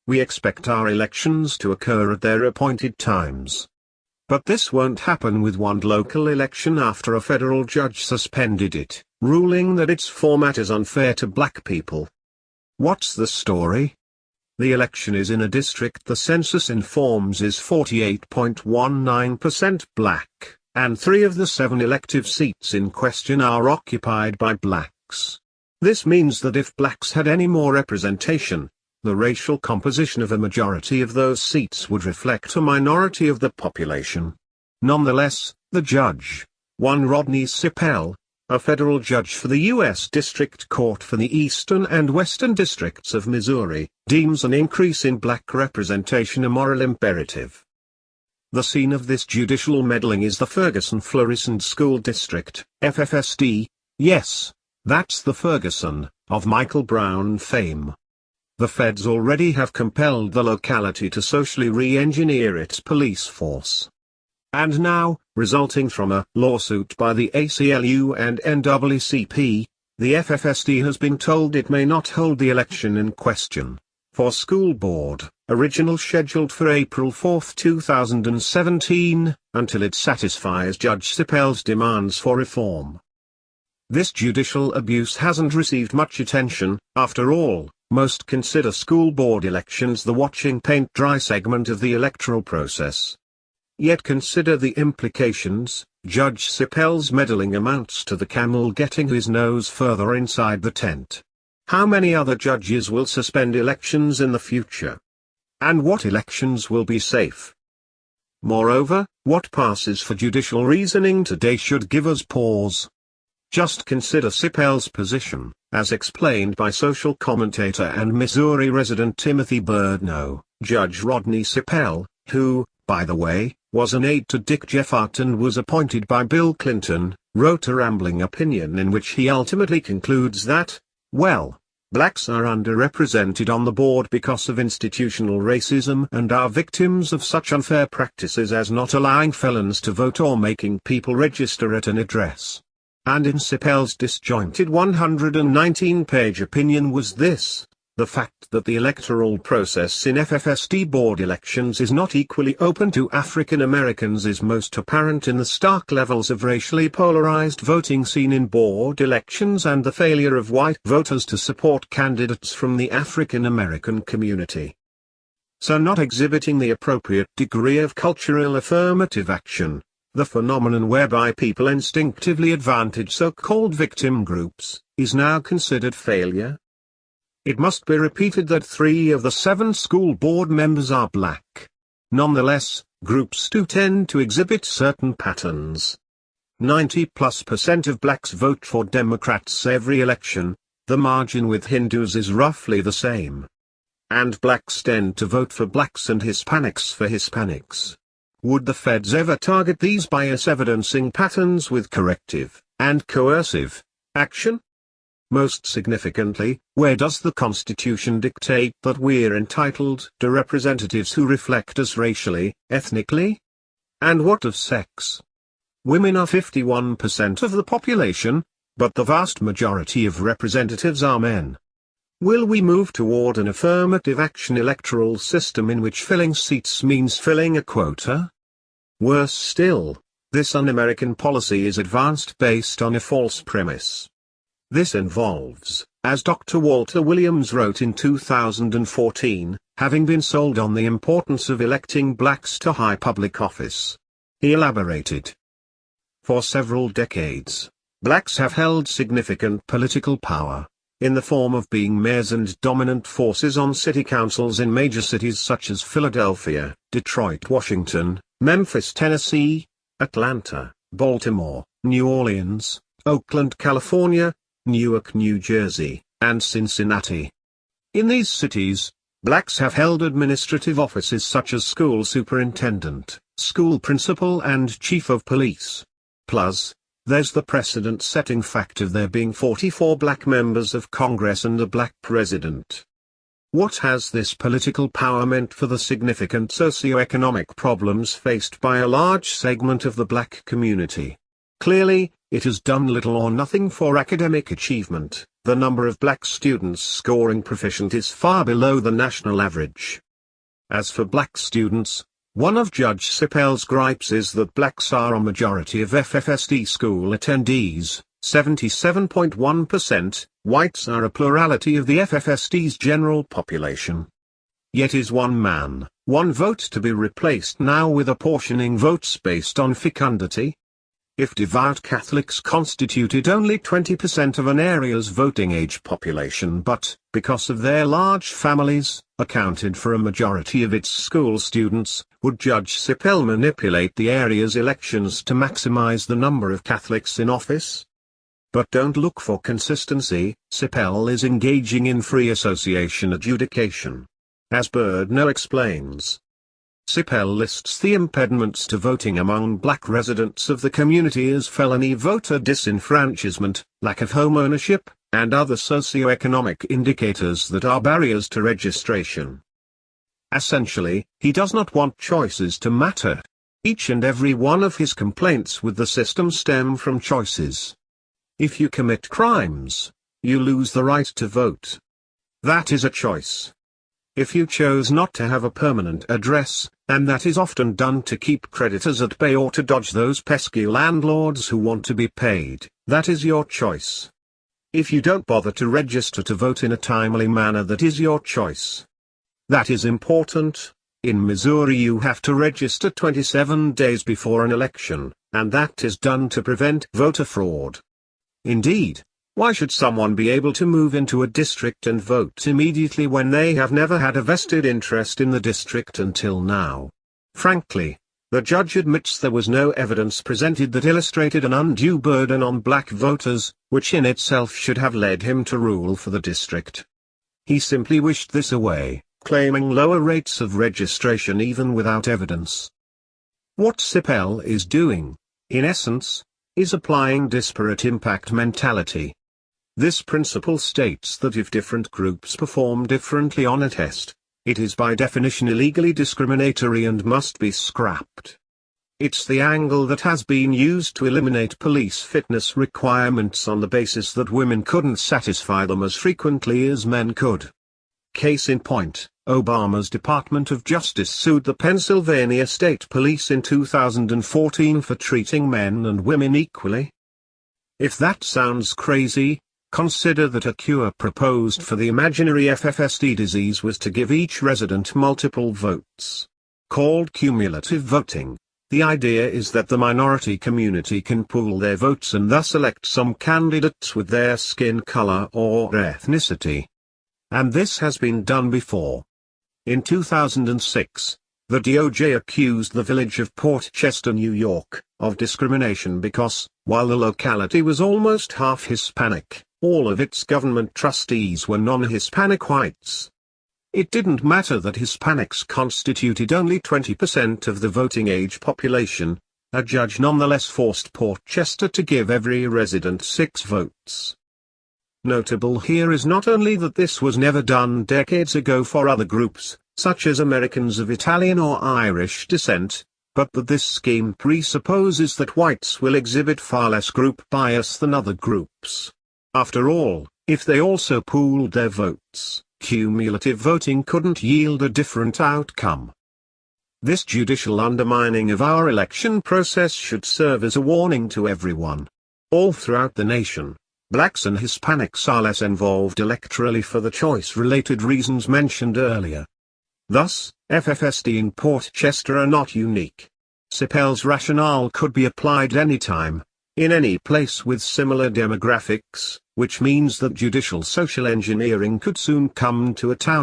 we expect our elections to occur at their appointed times. But this won't happen with one local election after a federal judge suspended it, ruling that its format is unfair to black people. What's the story? The election is in a district the census informs is 48.19% black, and 3 of the 7 elective seats in question are occupied by blacks. This means that if blacks had any more representation, the racial composition of a majority of those seats would reflect a minority of the population. Nonetheless, the judge, one Rodney Sipel, a federal judge for the U.S. District Court for the Eastern and Western Districts of Missouri, deems an increase in black representation a moral imperative. The scene of this judicial meddling is the Ferguson-Florissant School District, FFSD. Yes, that's the Ferguson, of Michael Brown fame. The feds already have compelled the locality to socially re-engineer its police force. And now, resulting from a lawsuit by the ACLU and NAACP, the FFSD has been told it may not hold the election in question, for school board, original scheduled for April 4, 2017, until it satisfies Judge Sipel's demands for reform. This judicial abuse hasn't received much attention. After all, most consider school board elections the watching paint dry segment of the electoral process. Yet consider the implications. Judge Sipel's meddling amounts to the camel getting his nose further inside the tent. How many other judges will suspend elections in the future? And what elections will be safe? Moreover, what passes for judicial reasoning today should give us pause. Just consider Sipel's position, as explained by social commentator and Missouri resident Timothy Birdnow. Judge Rodney Sipel, who, by the way, was an aide to Dick Gephardt and was appointed by Bill Clinton, wrote a rambling opinion in which he ultimately concludes that, well, blacks are underrepresented on the board because of institutional racism and are victims of such unfair practices as not allowing felons to vote or making people register at an address. And in Sipel's disjointed 119-page opinion was this: the fact that the electoral process in FFSD board elections is not equally open to African Americans is most apparent in the stark levels of racially polarized voting seen in board elections and the failure of white voters to support candidates from the African American community. So not exhibiting the appropriate degree of cultural affirmative action, the phenomenon whereby people instinctively advantage so-called victim groups, is now considered failure. It must be repeated that 3 of the 7 school board members are black. Nonetheless, groups do tend to exhibit certain patterns. 90+% of blacks vote for Democrats every election. The margin with Hindus is roughly the same. And blacks tend to vote for blacks and Hispanics for Hispanics. Would the feds ever target these bias-evidencing patterns with corrective and coercive action? Most significantly, where does the Constitution dictate that we're entitled to representatives who reflect us racially, ethnically? And what of sex? Women are 51% of the population, but the vast majority of representatives are men. Will we move toward an affirmative action electoral system in which filling seats means filling a quota? Worse still, this un-American policy is advanced based on a false premise. This involves, as Dr. Walter Williams wrote in 2014, having been sold on the importance of electing blacks to high public office. He elaborated. For several decades, blacks have held significant political power, in the form of being mayors and dominant forces on city councils in major cities such as Philadelphia, Detroit, Washington, Memphis, Tennessee, Atlanta, Baltimore, New Orleans, Oakland, California, Newark, New Jersey, and Cincinnati. In these cities, blacks have held administrative offices such as school superintendent, school principal and chief of police. Plus, there's the precedent-setting fact of there being 44 black members of Congress and a black president. What has this political power meant for the significant socio-economic problems faced by a large segment of the black community? Clearly, it has done little or nothing for academic achievement, the number of black students scoring proficient is far below the national average. As for black students, one of Judge Sipel's gripes is that blacks are a majority of FFSD school attendees, 77.1%, whites are a plurality of the FFSD's general population. Yet is one man, one vote to be replaced now with apportioning votes based on fecundity? If devout Catholics constituted only 20% of an area's voting age population but, because of their large families, accounted for a majority of its school students, would Judge Sipel manipulate the area's elections to maximize the number of Catholics in office? But don't look for consistency. Sipel is engaging in free association adjudication. As Birdno explains, Sipel lists the impediments to voting among black residents of the community as felony voter disenfranchisement, lack of home ownership, and other socio-economic indicators that are barriers to registration. Essentially, he does not want choices to matter. Each and every one of his complaints with the system stem from choices. If you commit crimes, you lose the right to vote. That is a choice. If you chose not to have a permanent address, and that is often done to keep creditors at bay or to dodge those pesky landlords who want to be paid, that is your choice. If you don't bother to register to vote in a timely manner, that is your choice. That is important. In Missouri you have to register 27 days before an election, and that is done to prevent voter fraud. Indeed, why should someone be able to move into a district and vote immediately when they have never had a vested interest in the district until now? Frankly, the judge admits there was no evidence presented that illustrated an undue burden on black voters, which in itself should have led him to rule for the district. He simply wished this away, claiming lower rates of registration even without evidence. What Sipel is doing, in essence, is applying disparate impact mentality. This principle states that if different groups perform differently on a test, it is by definition illegally discriminatory and must be scrapped. It's the angle that has been used to eliminate police fitness requirements on the basis that women couldn't satisfy them as frequently as men could. Case in point, Obama's Department of Justice sued the Pennsylvania State Police in 2014 for treating men and women equally. If that sounds crazy, consider that a cure proposed for the imaginary FFSD disease was to give each resident multiple votes. Called cumulative voting, the idea is that the minority community can pool their votes and thus elect some candidates with their skin color or ethnicity. And this has been done before. In 2006, the DOJ accused the village of Port Chester, New York, of discrimination because, while the locality was almost half Hispanic, all of its government trustees were non-Hispanic whites. It didn't matter that Hispanics constituted only 20% of the voting age population. A judge nonetheless forced Port Chester to give every resident 6 votes. Notable here is not only that this was never done decades ago for other groups, such as Americans of Italian or Irish descent, but that this scheme presupposes that whites will exhibit far less group bias than other groups. After all, if they also pooled their votes, cumulative voting couldn't yield a different outcome. This judicial undermining of our election process should serve as a warning to everyone. All throughout the nation, blacks and Hispanics are less involved electorally for the choice-related reasons mentioned earlier. Thus, FFSD in Port Chester are not unique. Sipel's rationale could be applied anytime, in any place with similar demographics, which means that judicial social engineering could soon come to a town